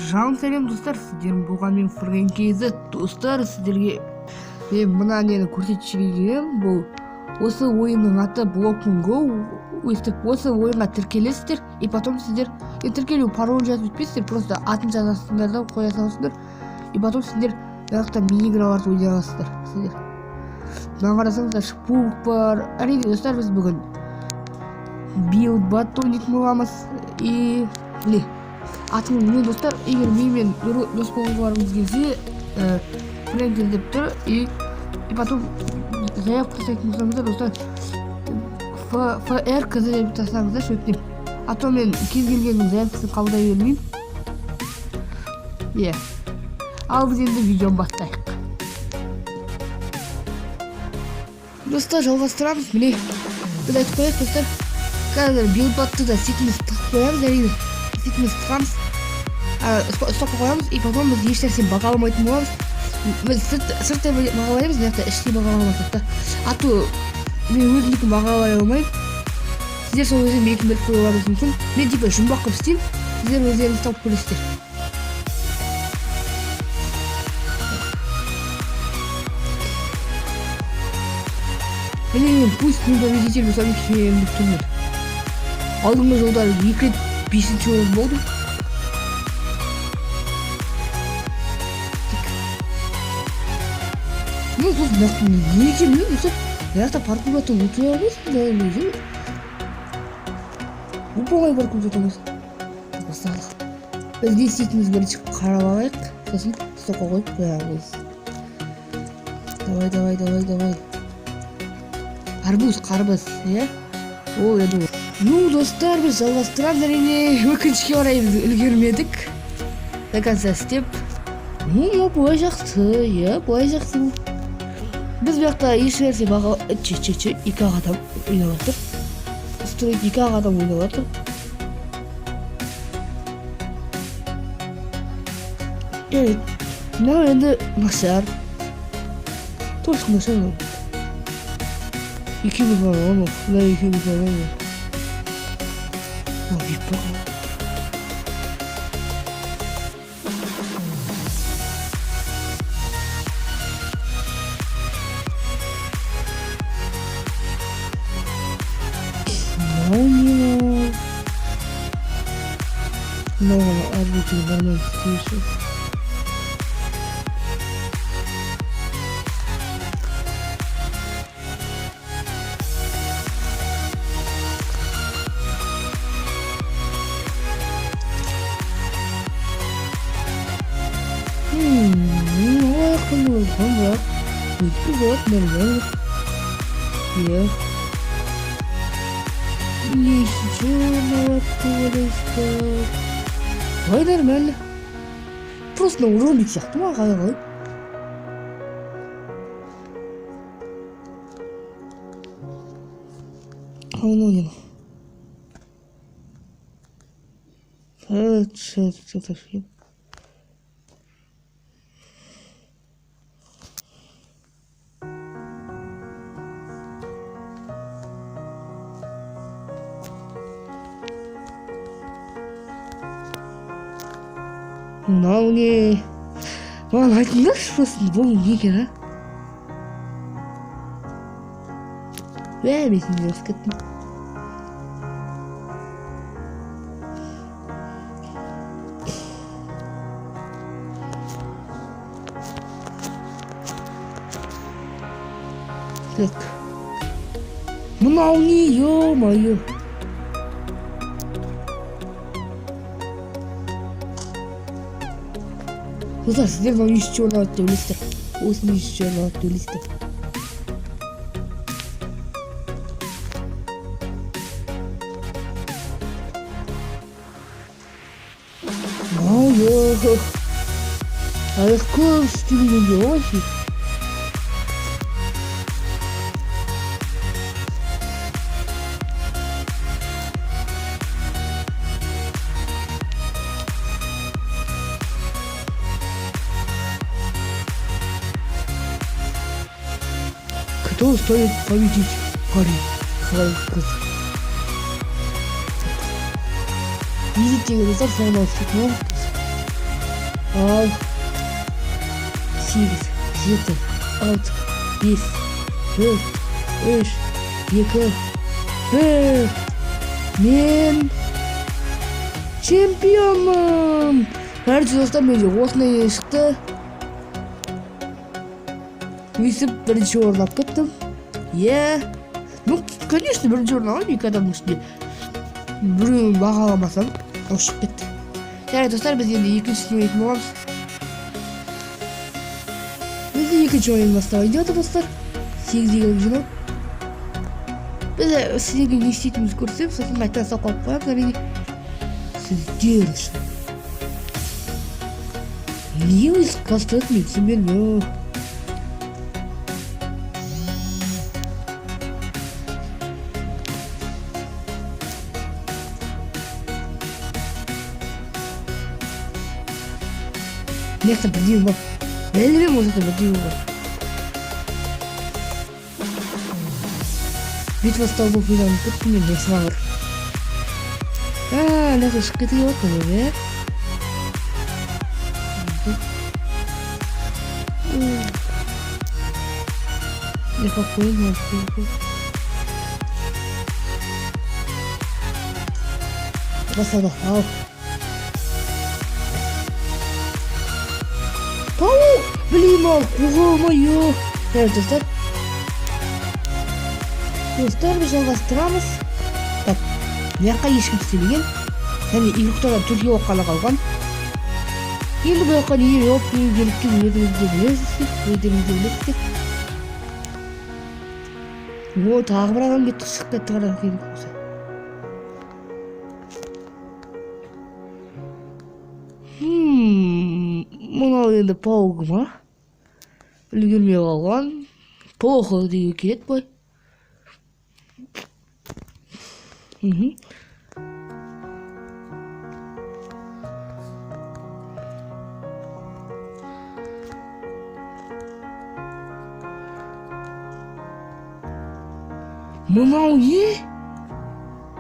Жалын сәлем достар, сіздердің болғанмен фрэнкейді достар, сіздерге мен мына нені көрсетішіге келем. Бұл осы ойынның аты Blockman Go. Өйстіп осы ойынға тіркелесіздер, и потом сіздер тіркелу пароль жазып өтпейсіздер, просто атын жазасыңдар да қоя саласыңдар, и потом сіздер жақта мини-играларды ойнай аласыздар. Сіздер мына қарасаңыздар шпук бар. Әрине достар, біз бүгін Build Bat ойнайтын боламыз. И міне атым мен достар, егер менімен дос болғыларыңыз келсе, фрэнкейді деп тұр, и потом заявка жасайтын болсаңыздар достар, ФР КЗ деп тастаңыздар, шөптен. А то мен кез келгеннің заявкасын қабылдай бермеймін. Ал біз енді видеоны бастайық. Достар, жалғастырамыз. Міне біз айтып қояйық достар, қазір билдбатты да сетіміз тығып қоямыз, әрине сетіміз тығамыз, стопқа қоямыз, и потом біз еш нәрсе бағаламайтын боламыз. Біз сырттай бағалаймыз, мына іште бағаламасақ та. А то мен өзімдікін бағалай алмаймын. Сіздер сол өзім екін біліп қойыларыңыз мүмкін. Мен типа жұмбақ қып істеймін, сіздер өздеріңіз тауып көресіздер. Міне пусть мен победитель болсам екенмін деп тұрмын. Алдыңғы жолдары 2 рет 5-ші орын болдым. Мен сол нақты не екенін білмеймін достар. Жақта паркурлатып өте алмайсың да өзі. Оп-оңай паркурлатып алмайсың. Басталдық. Біз не істейтініміз бірінші қарап алайық, сосын стопқа қойып қоямыз. Давай. Арбуз, қарбыз, Ол еді ол. Ну, достар, біз жалғастырамыз, әрине. Өкінішке орай біз үлгермедік. До конца істеп. Бұлай жақсы. Біз бұяқта еш нәрсе баға... 2 адам ойнап жатыр. Строит 2 адам ойнап жатыр. Мынау енді нашар. Точно нашар ғой. Екеуміз бар ғой, екеуміз бар ғой. Бейіп бар ғой. Мынау арбитр бармен істейші. Ой, нормально. Просто на уроне сияқты ма қалай? Ауно. Что-то. Мынау не? Маған айтыңдаршы просто, бұл не екен, мен сендер өсіп кеттім. Мынау не, ё-моё. Достар, сіздер мынау неше орнауды деп ойлайсыздар? Осы неше орнауды деп ойлайсыздар? Ау-ё. Аяқ көп істемегенде вообще. Кто стоит победить парень своих крыс? Видите, результат самого степного. ал 8, 7, 6, 5, 4, 3, 2, 1. Мен чемпионмын. Короче, достар, менде осындай шықты. Өйстіп бірінші орын алып кеттім. Ну, конечно, бірінші орын аламын, екі адамның ішінде. Біреуін бағаламасам, ол шығып кетті. Жарайды, достар, біз енді екінші ойын боламыз. Бізде екінші ойын басталайын деп отыр, достар. 8-ге жинау. Біз сіздерге не істейтінімізді көрсем, сосын қайта салып қалып қоямыз, әрине. Сіздер үшін. Неге өз қастырып мен түсінбедім. Нехта бірдеуім бар. Әлібем осы бірдеуім бар. Битва столбов ойнауын күттім мен несіма бар. Нехта шығып кетуге бар көмір, Нехта қойын өтті. Басады, ал. Блин, ой-ой-ой. Достар. Достар, біз жалғастырамыз. Так, мияққа ешкім істемеген. Және иықтардан түрге оққаны қалған. Енді бұл оққан ие жоқ, өздеріңізге білесіздер. Тағы бір адам кетті, шығып кетті қарап келіп болса. Мынау енді пауғы ма? Үлгермей қалған. Плохо деуге келеді бой. Мынау не?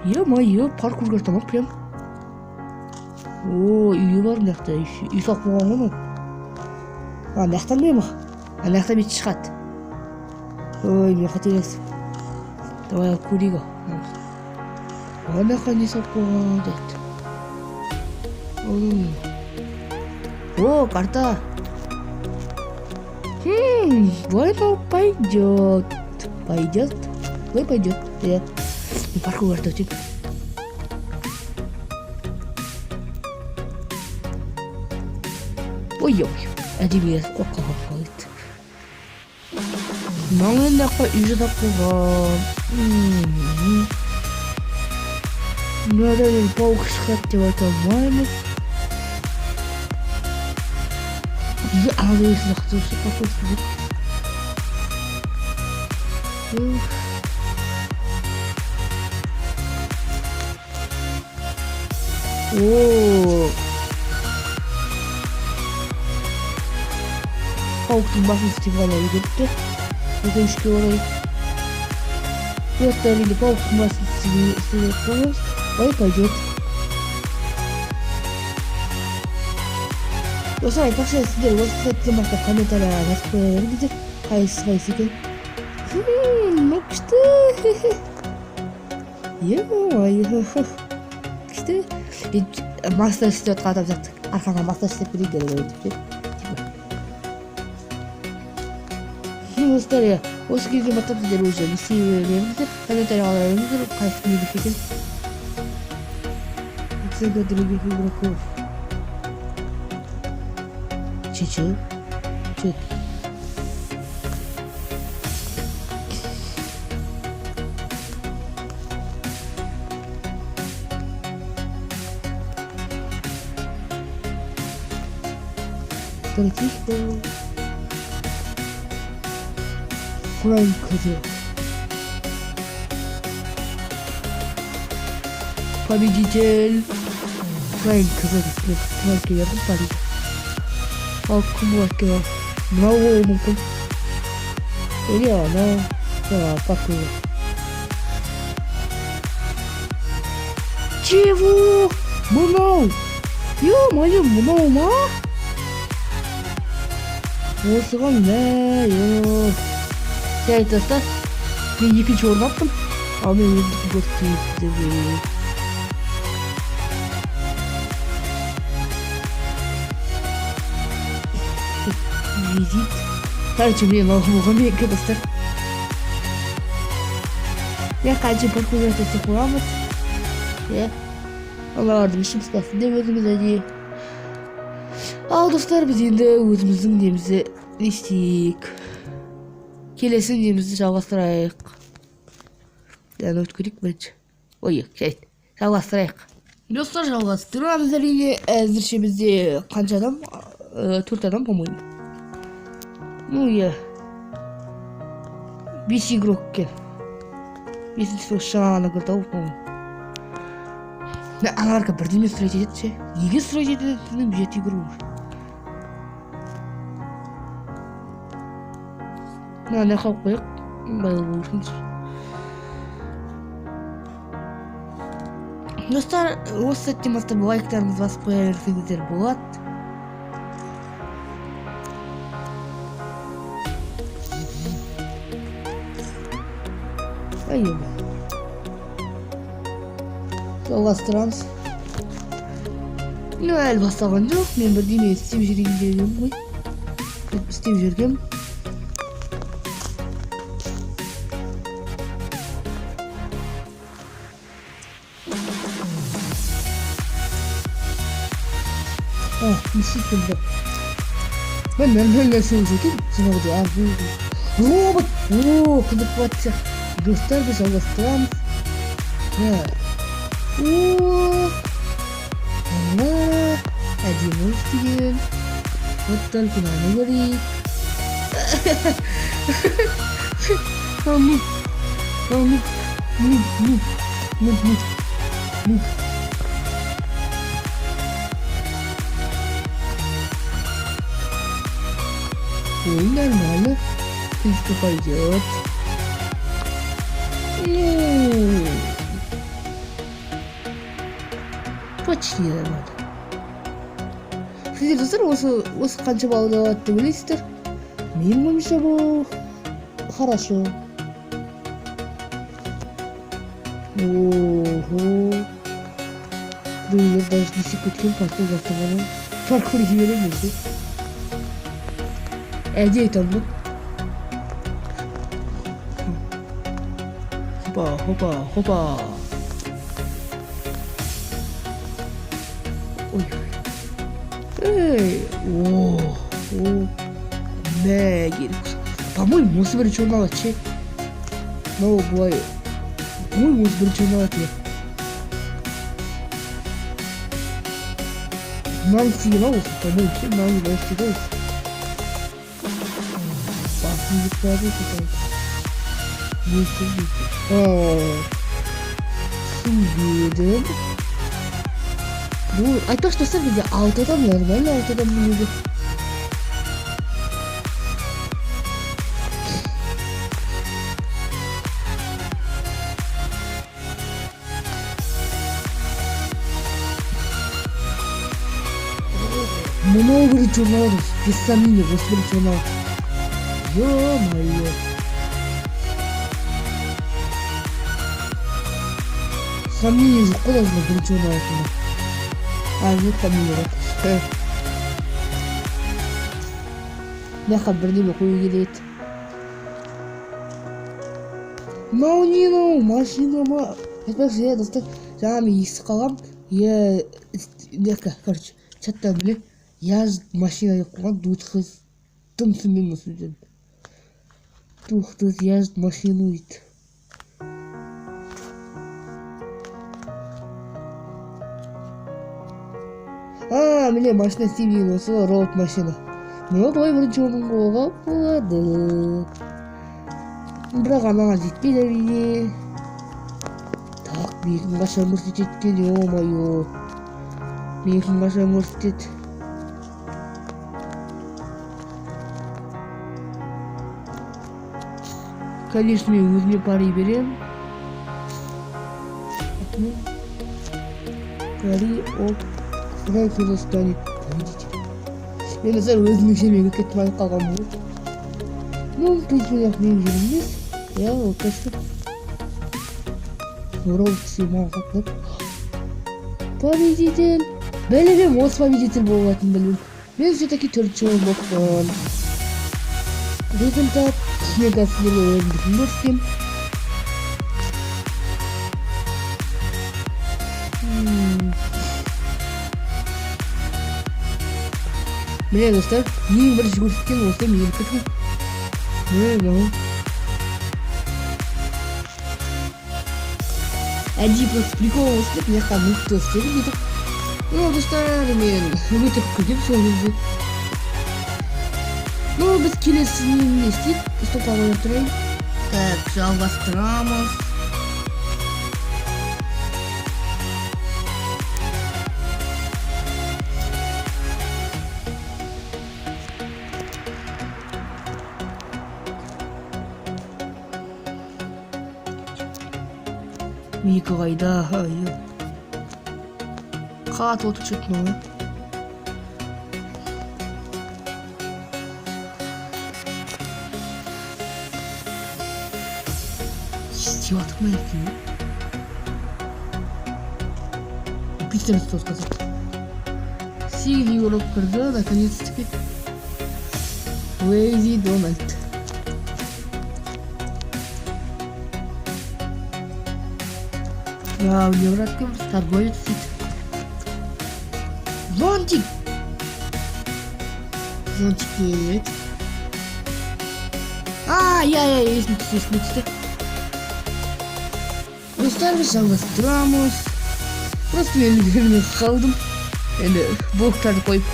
Е-мое, паркурға тамақ прям. Үйі бар мынақта, үй салып қойған ғой. Мынақтан бе ма? Мынақтан бет шығады. Мен қателестім. Давай көрейік. Мынаққа не салып қойған дейді. Карта. Bueno, пойдет. Ой, пойдет. Паркур өтейік. Ой-ой, әдебиет оқыға қалайды. Маңында үй жадап қойған. Мынадан пауық шығады деп айта алмаймыз. Алды сақтаушы пақылсын. Пауықтың басын істеп ғана үйретті. Өкінішке орай. Бұлатта әрине пауықтың басын істеп қойымыз. Ой, пойдет. Достар, айтпақшы сіздер осы сәттен бастап комментарияға жазып қоя беріңіздер. Қайсы екен. Ну, күшті. Күшті. Мастер істеп отқан адам жақтық. Арқаңа мастер істеп берейді. Достар, осы кезде бастап сіздер уже не істей беріңіздер. Комментарияға беріңіздер. Қайсы мейлік екен. Сізге дұрегек игроков. Че? Тихо. Фрэнк Козел. Победитель. Фрэнк Козел. Фрэнк Козел. Париж. Кім өткен? Мынау болуы мүмкін. Или анау. Пақылы. Чего? Мынау? Ё-моё, мынау ма? осыған мәйо. Жай достар, мен екінші орын алыппын, ал мен өзімдікін көрсетейін. Визит. Короче, мне много мега достар. Я хочу покурить этих ламот. Аллардың ішім сынасын деп өзіміз әдейі. Ал достар, біз енді өзіміздің немізді істейік. Келесі немізді жалғастырайық. Дән өткірейік бірінші. Ой, шайт, жалғастырайық. Достар, жалғастырамыз әрине. Әзірше бізде қанша адам? 4 адам, по-моему. Ну, я 5 игрок екен. 5 шағаны көрді, по-моему. Аналарға бірдеме сұрай жетеді ше. Неге сұрай жетеді? 7 игру. Не қалып қойық. Байыл болушымыз. Достар, осы сәттен бастап лайктарымыз басып қоя берсеңіздер болады. Айым. Жалғастырамыз. Әлі басталған жоқ. Мен бірдеме істеп жүрген ғой. Істеп жүргем. Действительно. Мен нормально сөз екен. Жаңағыдай робот. Қыдық батса. Достар, біз жалғастырамыз. Әдемі істеген. Вот только мынаны көрейік. Ой, нормально. В принципе, пойдет. Почти нормально. Сіздер достар, осы қанша балл алады деп ойлайсыздар? Менің ойымша бұл хорошо. Біреулер даже десек өткен паркур жаттағанын паркур жіберем өзі. Әде айтам бұл. Хопа. Ой. Эй, Мэгги. По-моему, осы бірінші орын алады ше. Мынау былай. По-моему, осы бірінші орын алады ме? Мынаны істеген ау осы, по-моему, ше. Мынаны былай істеді осы. Басын жетпеді кетеді. Не істеді? Түсінбедім. Бұл айтпақшы достар, бізде 6 адам, нормально 6 адам мінеді. Мынау бірінші орын алады, без сомнения, осы бірінші орын алады. Ё-моё. Сомнение жоқ қой даже бірінші орын алатынына. Жоқ, сомнение жоқ. Мынақа бірдеме қою келеді. Мынау не мынау? Машина ма? Айтпақшы, достар, жаңа мен естіп қалғам. Короче, чаттан біле. Я машина деп қойған, дуытқыз. Тым түсінбеймін осы сөзден. Дуытқыз, я машину дейді. Міне машина істемеген осы робот машина. Мына былай бірінші орынға қоюға болады. Бірақ маған жетпейді әрине. Так, менің қаша көрсетеді екен, ё-моё. Менің қаша көрсетеді. Конечно, мен өзіме пари берем. Пари от... Сразу станет победитель. Енді сәл өзімнің жеріме кетіп айтып қалған болды. Ну, в принципе, менің жерім емес. Я ол просто ролик снимал как победитель. Білмеймін, осы победитель болатынын білмеймін. Мен все-таки төртінші орын болыппын. Результат мен қазір сіздерге өзімдікін көрсетемін. Міне достар, ең бірінші көрсеткен осы менің кірген. Әдейі просто прикол болсын деп мына жаққа мықты істедім бүйтіп. Ну, достар, мен өтіріп кіргем сол кезде. Ну, біз келесі не істейік? Стопқа қойып тұрайын. Так, жалғастырамыз. Екі қайда, қат отып жүретін ғой. Істеп атық ма екен? Бүйтеміз тосқасы. 8 еуро кірді, наконец-таки. Лейзи Дональд. Я мне враг торговец сит. Зонтик! Зонтик нет. Есть миксы. Достарымыз жалғастырамыз. Просто мен үлгермей қалдым. Енді блоктарды қойып.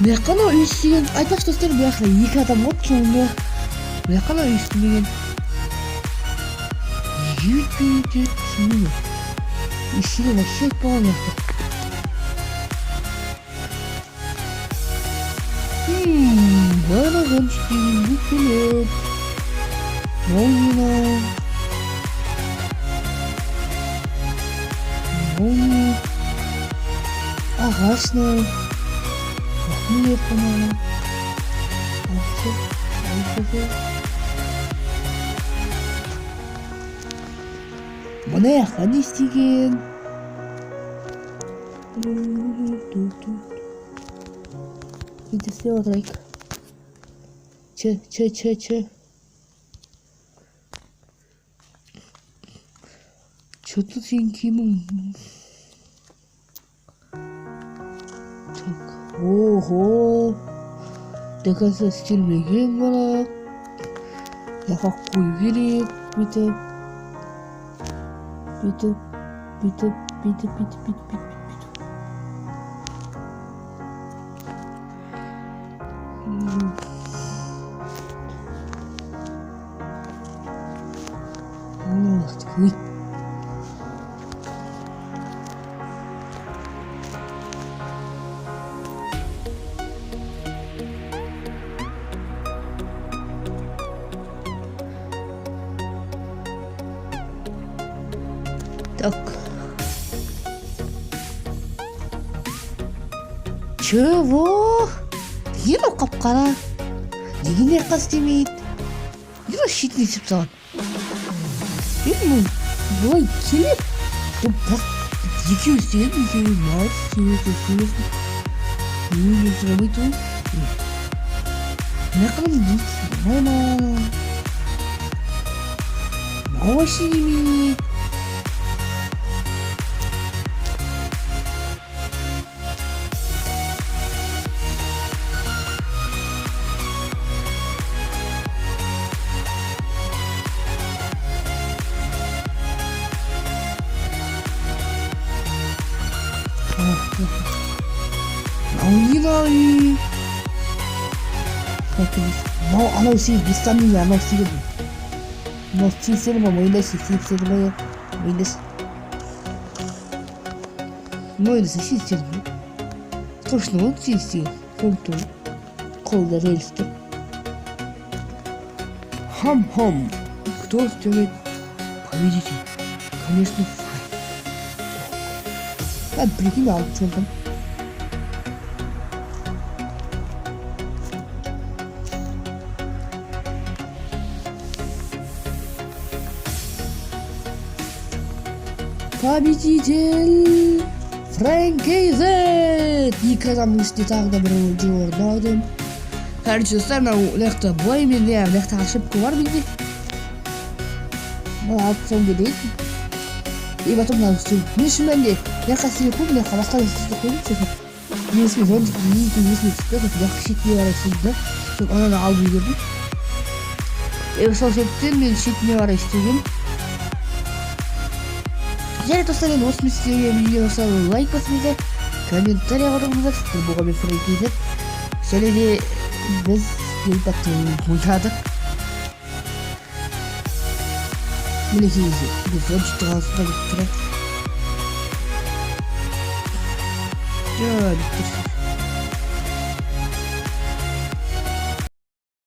Бұяққа мынау үй істеген. Айтпақшы достар, бұяққа 2 адам болды соңында. Бұяққа мынау үй істемеген. Почему? Ищи вообще полностью. Барабанчики, буклет. Молния. Агашная. Махмуев, по-моему. Мына жаққа не істеген? Енді істеп отырайық. Что-то сен киімің. Так, ого. Доказа істелмеген бала. Жаққа қою керек, бүйтіп. Бүйтіп. Так. Чего? Ені қап-қара. Деген ерқа істемейді. Ені шетін есіп саған. Енді бұлай келіп. Екеу істеген, екеу мағыз, сөйлесін. Өйлі сұрамайды ғой. Мына қылым дейсің. Мама. Мауа шенемейді. Наунилай. Mau anau sih bisa nih anau sih gitu. Mau sih mau main sih lah ya. Main sih. Main sih sih. Точно вот сиси. Фунту. Колда рельсы. Хам-хам. Кто сделает победитель? Конечно, Фай. Прикинь, а что там? победитель Фрэнкейзет! Екі адамның ішінде тағы да бір орын алдым. Короче, достар, мынау ляқта былай менде, ляқта ошибка бар менде. Мына алып тастауым керек. И потом мынау все. Мен шын мәнінде ляққа істеп қойдым, ляққа басқа да істеп қойдым. Есіме зондық есіме түсті, ляққа шетіне қарай істедім да. Сосын ананы алып үлгердім. Сол себептен мен шетіне қарай істегенмін. Және достар, енді осыны істеген видеоға лайк басыңыздар, комментарий қалдырыңыздар. Болған мен Фрэнкейзет. Және де biz Gilbert'ı oynadık. Bileceğiz. Güzel çıktı aslında gittiler. Ya bitti.